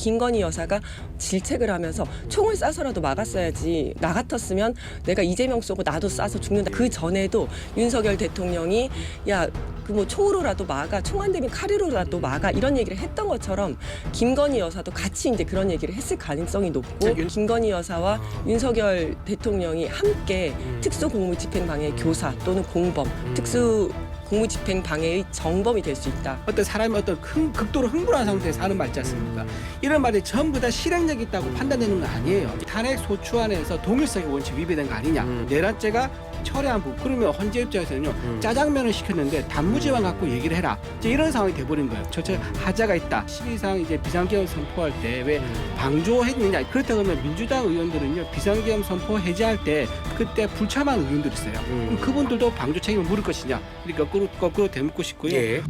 김건희 여사가 질책을 하면서 총을 쏴서라도 막았어야지. 나 같았으면 내가 이재명 쏘고 나도 쏴서 죽는다. 그 전에도 윤석열 대통령이 야 그 뭐 총으로라도 막아, 총 안 되면 칼으로라도 막아 이런 얘기를 했던 것처럼 김건희 여사도 같이 이제 그런 얘기를 했을 가능성이 높고 김건희 여사와 윤석열 대통령이 함께 특수공무집행방해 교사 또는 공범, 특수 공무집행방해의 정범이 될 수 있다. 어떤 사람이 어떤 극도로 흥분한 상태에서 하는 말 있지 않습니까? 이런 말이 전부 다 실행력 있다고 판단되는 건 아니에요. 탄핵 소추안에서 동일성의 원칙 위배된 거 아니냐. 내란죄가 철회한 부분. 그러면 헌재 입장에서는요. 짜장면을 시켰는데 단무지만 갖고 얘기를 해라. 이제 이런 상황이 돼버린 거예요. 절차 하자가 있다. 12상 이제 비상계엄 선포할 때 왜 방조했느냐. 그렇다고 하면 민주당 의원들은요. 비상계엄 선포 해제할 때 그때 불참한 의원들이 있어요. 그럼 그분들도 방조 책임을 물을 것이냐. 그러니까 거꾸로 되묻고 싶고요. 예.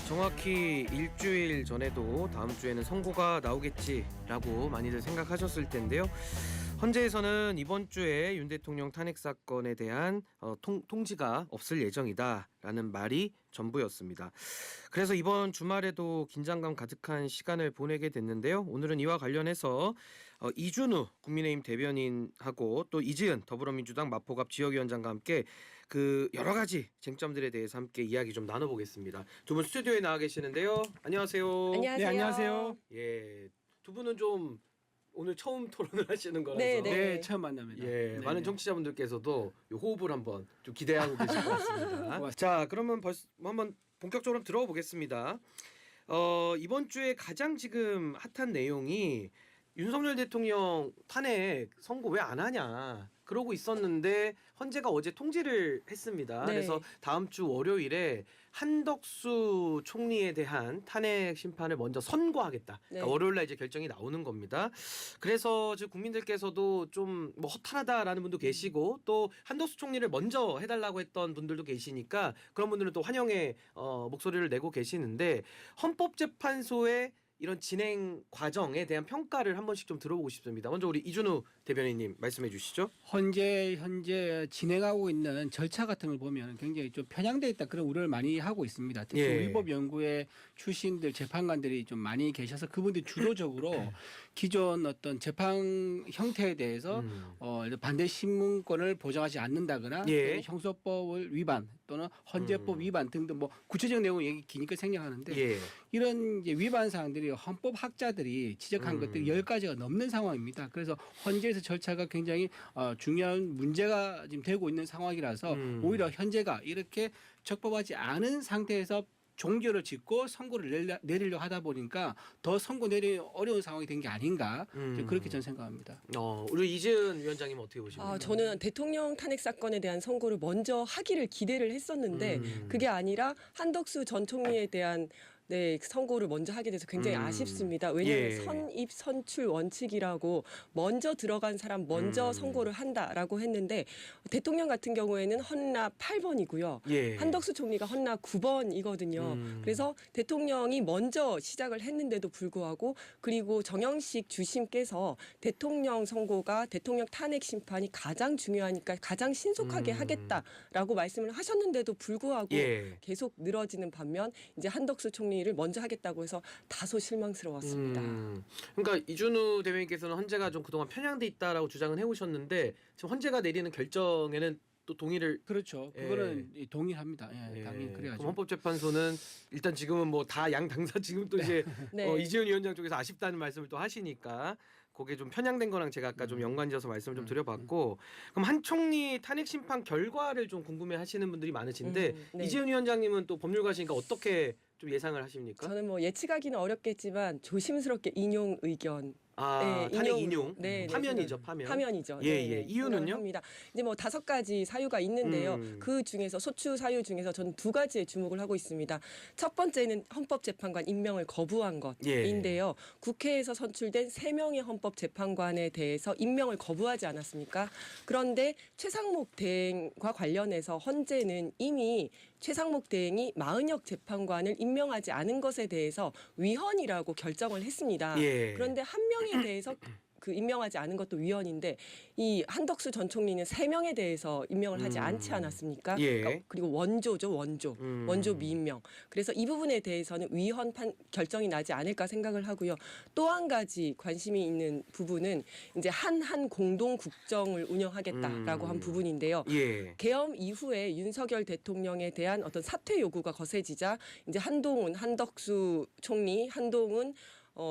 정확히 일주일 전에도 다음 주에는 선고가 나오겠지라고 많이들 생각하셨을 텐데요. 헌재에서는 이번 주에 윤 대통령 탄핵 사건에 대한 통지가 없을 예정이다라는 말이 전부였습니다. 그래서 이번 주말에도 긴장감 가득한 시간을 보내게 됐는데요. 오늘은 이와 관련해서 이준우 국민의힘 대변인하고 또 이지은 더불어민주당 마포갑 지역위원장과 함께 그 여러 가지 쟁점들에 대해서 함께 이야기 좀 나눠보겠습니다. 두 분 스튜디오에 나와 계시는데요. 안녕하세요. 안녕하세요. 네, 안녕하세요. 예, 두 분은 좀 오늘 처음 토론을 하시는 거라서 네, 처음 만납니다. 예, 네, 많은 네. 청취자분들께서도 이 호흡을 한번 좀 기대하고 계실 것 같습니다. 자, 그러면 벌써 한번 본격적으로 들어가 보겠습니다. 이번 주에 가장 지금 핫한 내용이 윤석열 대통령 탄핵 선고 왜 안 하냐 그러고 있었는데 헌재가 어제 통지를 했습니다. 네. 그래서 다음 주 월요일에 한덕수 총리에 대한 탄핵 심판을 먼저 선고하겠다. 네. 그러니까 월요일날 이제 결정이 나오는 겁니다. 그래서 지금 국민들께서도 좀 뭐 허탈하다라는 분도 계시고 또 한덕수 총리를 먼저 해달라고 했던 분들도 계시니까 그런 분들은 또 환영의 목소리를 내고 계시는데 헌법재판소의 이런 진행 과정에 대한 평가를 한 번씩 좀 들어보고 싶습니다. 먼저 우리 이준우 대변인님 말씀해 주시죠. 현재 진행하고 있는 절차 같은 걸 보면 굉장히 좀 편향돼 있다 그런 우려를 많이 하고 있습니다. 특히 예. 위법 연구의 출신들 재판관들이 좀 많이 계셔서 그분들이 주도적으로 기존 어떤 재판 형태에 대해서 반대 신문권을 보장하지 않는다거나 예. 또는 형소법을 위반 또는 헌재법 위반 등등 뭐 구체적 내용 얘기 기니까 생략하는데 예. 이런 이제 위반 사항들이 헌법학자들이 지적한 것들이 10가지가 넘는 상황입니다. 그래서 헌재에서 절차가 굉장히 중요한 문제가 지금 되고 있는 상황이라서 오히려 현재가 이렇게 적법하지 않은 상태에서 종결을 짓고 선고를 내리려고 하다 보니까 더 선고 내리 어려운 상황이 된 게 아닌가 그렇게 저는 생각합니다. 우리 이재은 위원장님 어떻게 보십니까? 저는 대통령 탄핵 사건에 대한 선고를 먼저 하기를 기대를 했었는데 그게 아니라 한덕수 전 총리에 대한 선고를 먼저 하게 돼서 굉장히 아쉽습니다. 왜냐하면 예. 선입 선출 원칙이라고 먼저 들어간 사람 먼저 선고를 한다라고 했는데 대통령 같은 경우에는 헌납 8번이고요. 예. 한덕수 총리가 헌납 9번이거든요. 그래서 대통령이 먼저 시작을 했는데도 불구하고 그리고 정영식 주심께서 대통령 선고가 대통령 탄핵 심판이 가장 중요하니까 가장 신속하게 하겠다라고 말씀을 하셨는데도 불구하고 예. 계속 늘어지는 반면 이제 한덕수 총리를 먼저 하겠다고 해서 다소 실망스러웠습니다. 그러니까 이준우 대변인께서는 헌재가 좀 그동안 편향돼 있다라고 주장을 해오셨는데 지금 헌재가 내리는 결정에는 또 동의를 그렇죠. 그거는 동의합니다. 예, 당연히 그럼 그래야죠. 헌법재판소는 일단 지금은 뭐 다 양 당사 지금 또 이제 네. 이재훈 위원장 쪽에서 아쉽다는 말씀을 또 하시니까 그게 좀 편향된 거랑 제가 아까 좀 연관지어서 말씀을 좀 드려봤고 그럼 한 총리 탄핵 심판 결과를 좀 궁금해하시는 분들이 많으신데 네. 이재훈 위원장님은 또 법률가시니까 어떻게 좀 예상을 하십니까? 저는 뭐 예측하기는 어렵겠지만 조심스럽게 인용 의견. 탄핵 인용 네, 파면이죠, 파면. 파면이죠. 예. 이유는요? 합니다. 이제 뭐 5가지 사유가 있는데요. 그 중에서 소추 사유 중에서 저는 2가지에 주목을 하고 있습니다. 첫 번째는 헌법재판관 임명을 거부한 것인데요. 국회에서 선출된 3명의 헌법재판관에 대해서 임명을 거부하지 않았습니까? 그런데 최상목 대행과 관련해서 헌재는 이미 최상목 대행이 마은혁 재판관을 임명하지 않은 것에 대해서 위헌이라고 결정을 했습니다. 예. 그런데 한 명에 대해서 그 임명하지 않은 것도 위헌인데 이 한덕수 전 총리는 3명에 대해서 임명을 하지 않지 않았습니까? 예. 그러니까 그리고 원조죠, 원조 미임명. 그래서 이 부분에 대해서는 위헌 결정이 나지 않을까 생각을 하고요. 또 한 가지 관심이 있는 부분은 이제 한한 공동 국정을 운영하겠다라고 한 부분인데요. 예. 계엄 이후에 윤석열 대통령에 대한 어떤 사퇴 요구가 거세지자 이제 한덕수 총리, 한동훈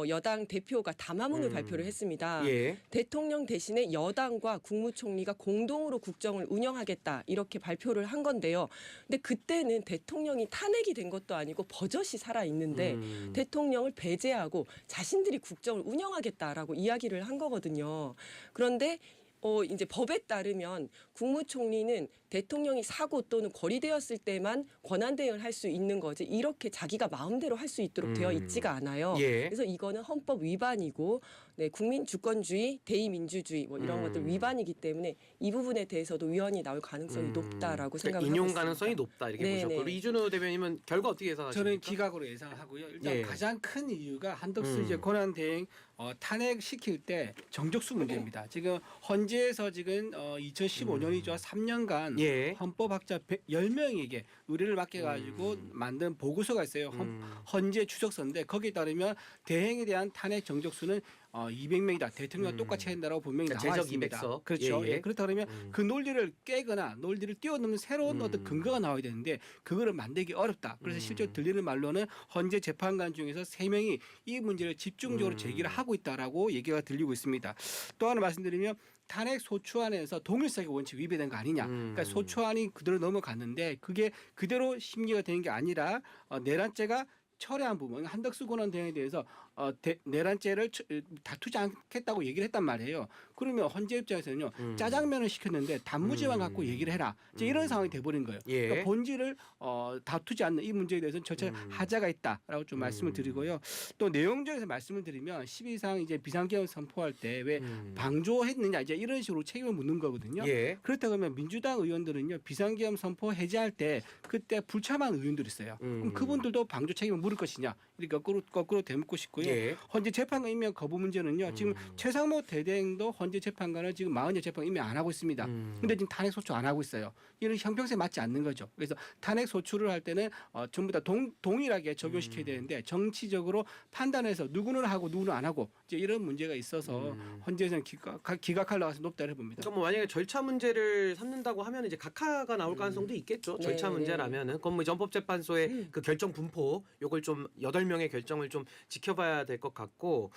여당 대표가 담화문을 발표를 했습니다. 예. 대통령 대신에 여당과 국무총리가 공동으로 국정을 운영하겠다 이렇게 발표를 한 건데요. 근데 그때는 대통령이 탄핵이 된 것도 아니고 버젓이 살아 있는데 대통령을 배제하고 자신들이 국정을 운영하겠다라고 이야기를 한 거거든요. 그런데 이제 법에 따르면 국무총리는 대통령이 사고 또는 거리되었을 때만 권한대행을 할 수 있는 거지 이렇게 자기가 마음대로 할 수 있도록 되어 있지가 않아요. 예. 그래서 이거는 헌법 위반이고 네, 국민 주권주의, 대의민주주의 뭐 이런 것들 위반이기 때문에 이 부분에 대해서도 위헌이 나올 가능성이 높다라고 생각을 하고 인용 있습니다. 가능성이 높다 이렇게 네, 보셨고 네. 이준호 대변인은 결과 어떻게 예상하십니까? 저는 기각으로 예상하고요. 일단 예. 가장 큰 이유가 한덕수 이제 권한 대행 탄핵 시킬 때 정적수 문제입니다. 지금 헌재에서 지금 2015년이죠. 3년간 예. 헌법학자 10명에게 의뢰를 맡겨가지고 만든 보고서가 있어요. 헌재 추적서인데 거기에 따르면 대행에 대한 탄핵 정적수는 200명이다. 대통령과 똑같이 해야 된다고 분명히 그러니까 나와 제적 있습니다. 200석. 그렇죠. 예, 예. 예. 그렇다 그러면 그 논리를 깨거나 논리를 뛰어넘는 새로운 어떤 근거가 나와야 되는데 그거를 만들기 어렵다. 그래서 실제로 들리는 말로는 헌재 재판관 중에서 3명이 이 문제를 집중적으로 제기를 하고 있다라고 얘기가 들리고 있습니다. 또 하나 말씀드리면 탄핵 소추안에서 동일사격 원칙 위배된 거 아니냐. 그러니까 소추안이 그대로 넘어갔는데 그게 그대로 심기가 된 게 아니라 내란죄가 철회한 부분 한덕수 권한 대행에 대해서 내란죄를 다투지 않겠다고 얘기를 했단 말이에요. 그러면 헌재 입장에서는요 짜장면을 시켰는데 단무지만 갖고 얘기를 해라. 이제 이런 상황이 돼버린 거예요. 예. 그러니까 본질을 다투지 않는 이 문제에 대해서는 절차 하자가 있다라고 좀 말씀을 드리고요. 또 내용적에서 말씀을 드리면 12상 이제 비상계엄 선포할 때 왜 방조했느냐 이제 이런 식으로 책임을 묻는 거거든요. 예. 그렇다 그러면 민주당 의원들은요 비상계엄 선포 해제할 때 그때 불참한 의원들이 있어요. 그럼 그분들도 방조 책임을 물을 것이냐 이렇게 거꾸로 되묻고 싶고요. 예. 헌재 재판관 임명 거부 문제는요. 지금 최상모 대대행도 헌재 재판관을 지금 40여 재판 임명 안 하고 있습니다. 근데 지금 탄핵 소추 안 하고 있어요. 이런 형평성에 맞지 않는 거죠. 그래서 탄핵 소추를 할 때는 전부 다 동일하게 적용시켜야 되는데 정치적으로 판단해서 누구는 하고 누구는 안 하고 이제 이런 문제가 있어서 헌재에서는 기각할 가능성이 높다고 봅니다. 그러니까 뭐 만약에 절차 문제를 삼는다고 하면 이제 각하가 나올 가능성도 있겠죠. 절차 네, 문제라면은 그건 뭐 이제 헌법재판소의 그 결정 분포 요걸 좀 8명의 결정을 좀 지켜봐야 될 것 같고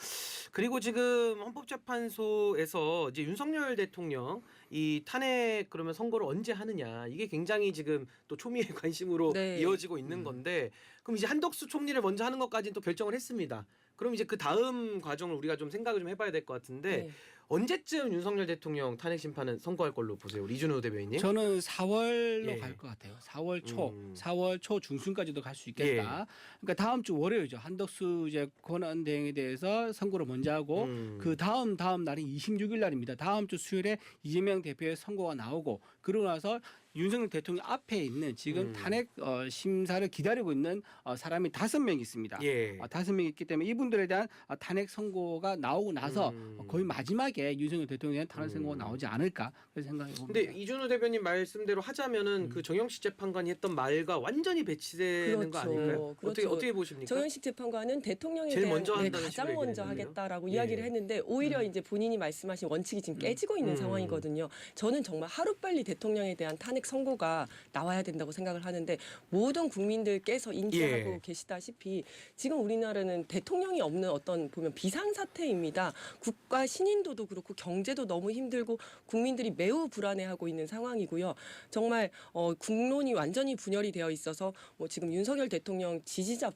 그리고 지금 헌법재판소에서 이제 윤석열 대통령 이 탄핵 그러면 선고를 언제 하느냐 이게 굉장히 지금 또 초미의 관심으로 네. 이어지고 있는 건데 그럼 이제 한덕수 총리를 먼저 하는 것까지는 또 결정을 했습니다. 그럼 이제 그 다음 과정을 우리가 좀 생각을 좀 해봐야 될 것 같은데 네. 언제쯤 윤석열 대통령 탄핵 심판은 선고할 걸로 보세요, 우리 이준호 대변인님? 저는 4월로 예. 갈 것 같아요. 4월 초 중순까지도 갈 수 있겠다. 그러니까 다음 주 월요일이죠. 한덕수 이제 권한 대행에 대해서 선고를 먼저 하고 그 다음 날이 26일 날입니다. 다음 주 수요일에 이재명 대표의 선고가 나오고 그러고 나서 윤석열 대통령 앞에 있는 지금 탄핵 심사를 기다리고 있는 사람이 5명 있습니다. 예. 5명 있기 때문에 이분들에 대한 탄핵 선고가 나오고 나서 거의 마지막에 윤석열 대통령에 대한 탄핵 선고가 나오지 않을까 그런 생각이 듭니다. 근데 이준호 대변인 말씀대로 하자면은 그 정영식 재판관이 했던 말과 완전히 배치되는 거 그렇죠. 아닐까요? 그렇죠. 어떻게 보십니까? 정현식 재판관은 대통령에 제일 대한 먼저 한다는 가장 식으로 먼저 얘기했는데요. 하겠다라고 예. 이야기를 했는데 오히려 이제 본인이 말씀하신 원칙이 지금 깨지고 있는 상황이거든요. 저는 정말 하루빨리 대통령에 대한 탄핵 선고가 나와야 된다고 생각을 하는데 모든 국민들께서 인지하고 예. 계시다시피 지금 우리나라는 대통령이 없는 어떤 보면 비상사태입니다. 국가 신인도도 그렇고 경제도 너무 힘들고 국민들이 매우 불안해하고 있는 상황이고요. 정말 국론이 완전히 분열이 되어 있어서 뭐 지금 윤석열 대통령 지지자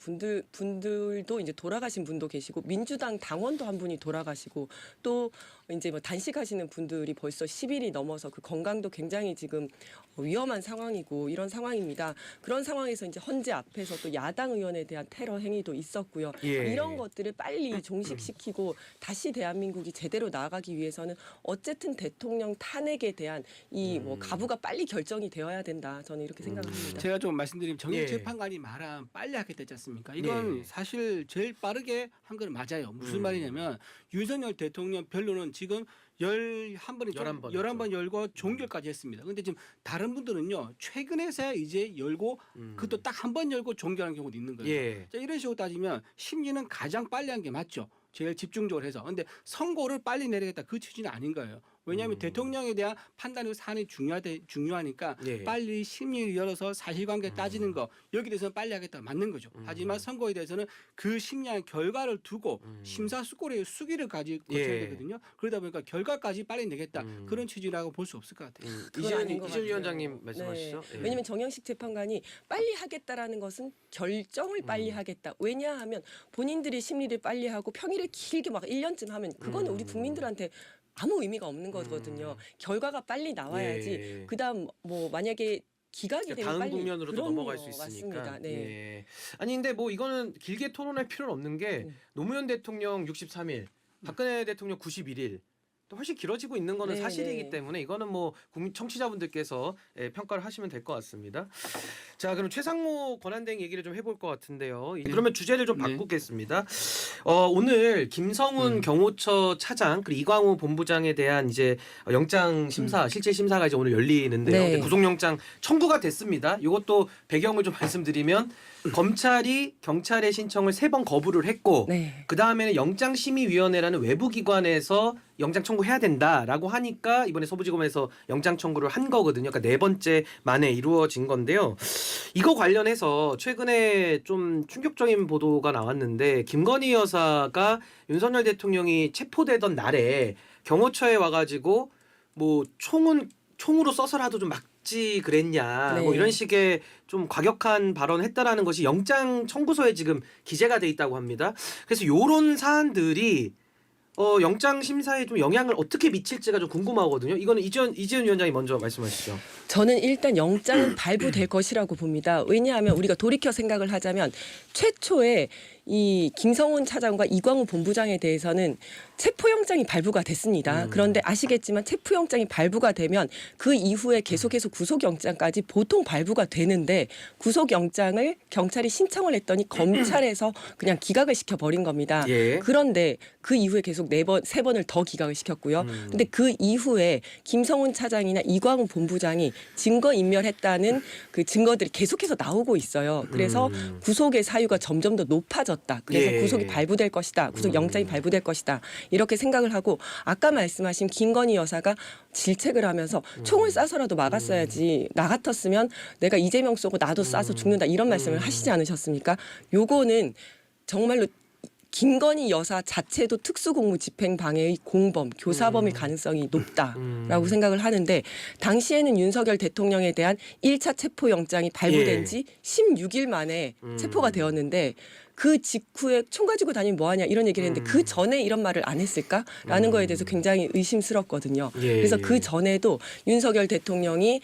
분들도 이제 돌아가신 분도 계시고 민주당 당원도 한 분이 돌아가시고 또 이제 뭐 단식하시는 분들이 벌써 10일이 넘어서 그 건강도 굉장히 지금 위험한 상황이고 이런 상황입니다. 그런 상황에서 이제 헌재 앞에서 또 야당 의원에 대한 테러 행위도 있었고요. 예. 이런 것들을 빨리 종식시키고 다시 대한민국이 제대로 나아가기 위해서는 어쨌든 대통령 탄핵에 대한 이 뭐 가부가 빨리 결정이 되어야 된다. 저는 이렇게 생각합니다. 제가 좀 말씀드리면 예. 정치재판관이 말한 빨리 하겠다 지 않습니까? 이건 예. 사실 제일 빠르게 한 건 맞아요. 무슨 말이냐면 윤석열 대통령 변론은 지금 11번이 11번 열고 종결까지 했습니다. 근데 지금 다른 분들은요. 최근에서야 이제 열고 그것도 딱 한 번 열고 종결한 경우도 있는 거예요. 예. 자, 이런 식으로 따지면 심리는 가장 빨리 한 게 맞죠. 제일 집중적으로 해서. 근데 선고를 빨리 내리겠다 그 취지는 아닌 거예요. 왜냐하면 대통령에 대한 판단이 사안이 중요하니까 예. 빨리 심리를 열어서 사실관계 따지는 거 여기 대해서는 빨리 하겠다 맞는 거죠. 하지만 선거에 대해서는 그 심리한 결과를 두고 심사숙고의 수기를 거쳐야 예. 되거든요. 그러다 보니까 결과까지 빨리 내겠다 그런 취지라고 볼 수 없을 것 같아요. 그건 아닌 것 이준 같아요. 위원장님 말씀하시죠. 네. 예. 왜냐하면 정영식 재판관이 빨리 하겠다라는 것은 결정을 빨리 하겠다. 왜냐하면 본인들이 심리를 빨리 하고 평일을 길게 막 1년쯤 하면 그거는 우리 국민들한테 아무 의미가 없는 거거든요. 결과가 빨리 나와야지. 예. 그다음 뭐 만약에 기각이 되면 다음 빨리 국면으로 또 그럼요. 넘어갈 수 있으니까. 맞습니다. 네. 예. 아니 근데 뭐 이거는 길게 토론할 필요는 없는 게 노무현 대통령 63일, 박근혜 대통령 91일. 또 훨씬 길어지고 있는 거는 네, 사실이기 네. 때문에 이거는 뭐 국민 청취자분들께서 평가를 하시면 될 것 같습니다. 자, 그럼 최상무 권한대행 얘기를 좀 해볼 것 같은데요. 그러면 주제를 좀 네. 바꾸겠습니다. 오늘 김성훈 경호처 차장 그리고 이광우 본부장에 대한 이제 영장 심사 실질 심사가 이제 오늘 열리는데요. 네. 근데 구속영장 청구가 됐습니다. 이것도 배경을 좀 말씀드리면 검찰이 경찰의 신청을 3번 거부를 했고 네. 그 다음에는 영장심의위원회라는 외부 기관에서 영장 청구해야 된다라고 하니까 이번에 서부지검에서 영장 청구를 한 거거든요. 그러니까 4번째 만에 이루어진 건데요. 이거 관련해서 최근에 좀 충격적인 보도가 나왔는데 김건희 여사가 윤석열 대통령이 체포되던 날에 경호처에 와가지고 뭐 총으로 써서라도 좀 막지 그랬냐 네. 뭐 이런 식의 좀 과격한 발언을 했다라는 것이 영장 청구서에 지금 기재가 돼 있다고 합니다. 그래서 요런 사안들이 영장 심사에 좀 영향을 어떻게 미칠지가 좀 궁금하거든요. 이거는 이재훈 위원장이 먼저 말씀하시죠. 저는 일단 영장은 발부될 것이라고 봅니다. 왜냐하면 우리가 돌이켜 생각을 하자면 최초에 이 김성훈 차장과 이광우 본부장에 대해서는 체포영장이 발부가 됐습니다. 그런데 아시겠지만 체포영장이 발부가 되면 그 이후에 계속해서 구속영장까지 보통 발부가 되는데 구속영장을 경찰이 신청을 했더니 검찰에서 그냥 기각을 시켜버린 겁니다. 예. 그런데 그 이후에 계속 3번을 더 기각을 시켰고요. 근데 그 이후에 김성훈 차장이나 이광우 본부장이 증거인멸했다는 그 증거들이 계속해서 나오고 있어요. 그래서 구속의 사유가 점점 더 높아졌다. 그래서 예. 구속이 발부될 것이다. 구속 영장이 발부될 것이다. 이렇게 생각을 하고 아까 말씀하신 김건희 여사가 질책을 하면서 총을 쏴서라도 막았어야지. 나 같았으면 내가 이재명 쏘고 나도 쏴서 죽는다. 이런 말씀을 하시지 않으셨습니까? 요거는 정말로 김건희 여사 자체도 특수공무집행방해의 공범, 교사범일 가능성이 높다라고 생각을 하는데 당시에는 윤석열 대통령에 대한 1차 체포영장이 발부된 지 16일 만에 체포가 되었는데 그 직후에 총 가지고 다니면 뭐하냐 이런 얘기를 했는데 그 전에 이런 말을 안 했을까라는 거에 대해서 굉장히 의심스럽거든요. 예. 그래서 그 전에도 윤석열 대통령이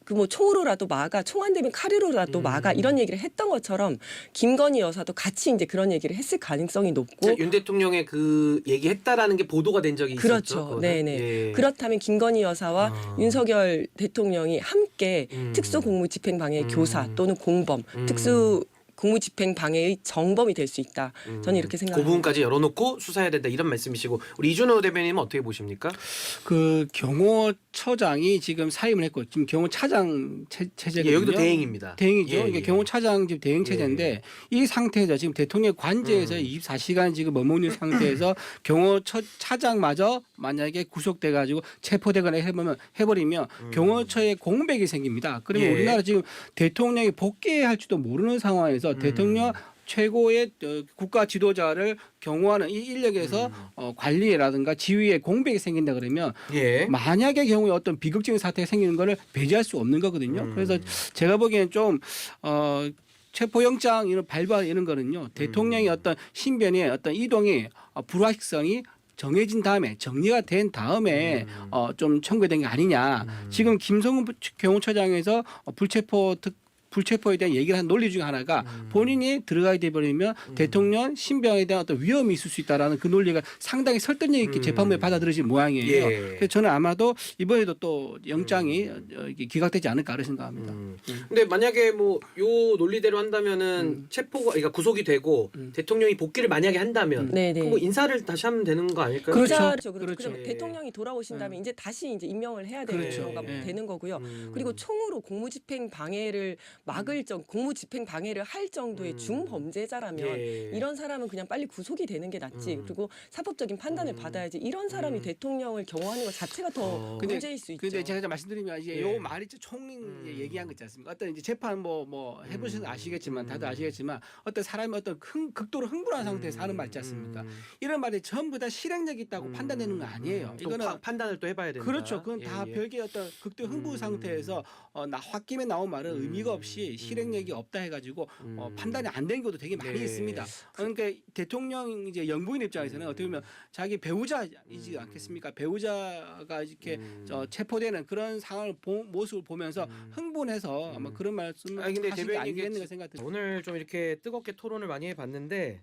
그 뭐 총으로라도 막아, 총 안 되면 칼으로라도 막아 이런 얘기를 했던 것처럼 김건희 여사도 같이 이제 그런 얘기를 했을 가능성이 높고 윤 대통령의 그 얘기했다라는 게 보도가 된 적이 있었죠. 그렇죠. 그거는? 네네. 예. 그렇다면 김건희 여사와 윤석열 대통령이 함께 특수공무집행방해 교사 또는 공범, 공무집행방해의 정범이 될 수 있다. 저는 이렇게 그 생각합니다. 부분까지 열어놓고 수사해야 된다 이런 말씀이시고 우리 이준호 대변인은 어떻게 보십니까? 그 경호처장이 지금 사임을 했고 지금 경호차장 체제거든요. 예, 여기도 대행입니다. 대행이죠. 예, 이게 예. 경호차장 지금 대행 체제인데 이 상태에서 지금 대통령 관저에서 24시간 지금 머무는 상태에서 경호차장마저 만약에 구속돼 가지고 체포되거나 해버리면 경호처에 공백이 생깁니다. 그러면 예. 우리나라 지금 대통령이 복귀할지도 모르는 상황에서 대통령 최고의 국가 지도자를 경호하는 이 인력에서 관리라든가 지휘에 공백이 생긴다 그러면 예. 만약의 경우에 어떤 비극적인 사태가 생기는 거를 배제할 수 없는 거거든요. 그래서 제가 보기에는 좀 체포영장 이런 발부 이런 거는요 대통령의 어떤 신변의 어떤 이동이 불확실성이 정해진 다음에 정리가 된 다음에 좀 청구된 게 아니냐. 지금 김성훈 경호처장에서 불체포에 대한 얘기를 한 논리 중에 하나가 본인이 들어가게 돼버리면 대통령 신병에 대한 어떤 위험이 있을 수 있다라는 그 논리가 상당히 설득력 있게 재판부에 받아들여진 모양이에요. 예. 그래서 저는 아마도 이번에도 또 영장이 이게 기각되지 않을까 그런 생각합니다. 근데 만약에 뭐 요 논리대로 한다면은 체포가 그러니까 구속이 되고 대통령이 복귀를 만약에 한다면 네네. 그럼 뭐 인사를 다시 하면 되는 거 아닐까요? 그렇죠. 그렇죠. 그렇죠. 예. 대통령이 돌아오신 다음에 이제 다시 이제 임명을 해야 되는 그렇죠. 경우가 예. 되는 거고요. 그리고 총으로 공무집행 방해를 막을 공무집행 방해를 할 정도의 중범죄자라면 예. 이런 사람은 그냥 빨리 구속이 되는 게 낫지. 그리고 사법적인 판단을 받아야지. 이런 사람이 대통령을 경호하는 것 자체가 더 근데- 문제일 수 있죠. 근데 제가 좀 말씀드리면 이제 예. 요 말이 총 얘기한 거 있지 않습니까? 어떤 이제 재판 뭐 해보셔서 아시겠지만 다들 아시겠지만 어떤 사람이 어떤 극도로 흥분한 상태에서 하는 말 있지 않습니까? 이런 말이 전부 다 실행력 있다고 판단되는 건 아니에요. 또 이거는 판단을 또 해봐야 된다. 그렇죠. 그건 예, 다 예. 별개의 어떤 극도 흥분 상태에서 홧김에 나온 말은 의미가 없이 실행력이 없다 해가지고 판단이 안 된 것도 되게 많이 네. 있습니다. 그러니까 대통령 이제 영부인 입장에서는 어떻게 보면 자기 배우자이지 않겠습니까? 배우자가 이렇게 체포되는 그런 상황을 모습을 보면서 흥분해서 아마 그런 말씀을 아니, 근데 하신 게 대변인에게 아니겠는가 생각합니다. 오늘 좀 이렇게 뜨겁게 토론을 많이 해봤는데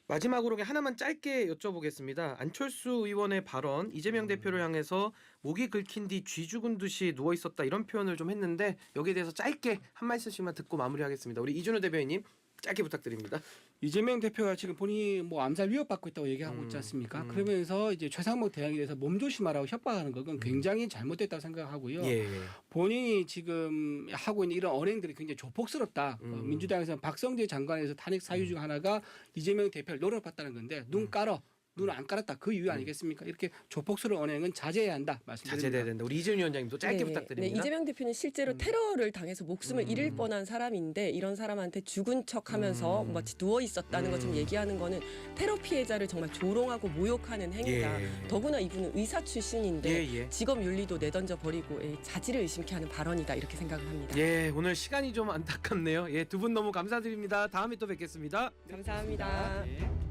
마지막으로 하나만 짧게 여쭤보겠습니다. 안철수 의원의 발언, 이재명 대표를 향해서 목이 긁힌 뒤 쥐 죽은 듯이 누워 있었다 이런 표현을 좀 했는데 여기에 대해서 짧게 한 말씀씩만 듣고 마무리하겠습니다. 우리 이준호 대변인님 짧게 부탁드립니다. 이재명 대표가 지금 본인이 뭐 암살 위협받고 있다고 얘기하고 있지 않습니까? 그러면서 이제 최상목 대항에 대해서 몸조심하라고 협박하는 건 굉장히 잘못됐다고 생각하고요. 예. 본인이 지금 하고 있는 이런 언행들이 굉장히 조폭스럽다. 민주당에서는 박성재 장관에서 탄핵 사유 중 하나가 이재명 대표를 노려봤다는 건데 눈 깔어. 눈을 안 깔았다. 그 이유 아니겠습니까? 이렇게 조폭스러운 언행은 자제해야 한다. 말씀드립니다. 자제돼야 된다. 우리 이재명 위원장님도 짧게 네, 부탁드립니다. 네, 이재명 대표는 실제로 테러를 당해서 목숨을 잃을 뻔한 사람인데 이런 사람한테 죽은 척하면서 마치 누워 있었다는 것처럼 얘기하는 거는 테러 피해자를 정말 조롱하고 모욕하는 행위다. 예. 더구나 이분은 의사 출신인데 예. 직업 윤리도 내던져 버리고 자질을 의심케 하는 발언이다 이렇게 생각을 합니다. 예, 오늘 시간이 좀 안타깝네요. 예, 두 분 너무 감사드립니다. 다음에 또 뵙겠습니다. 감사합니다. 네.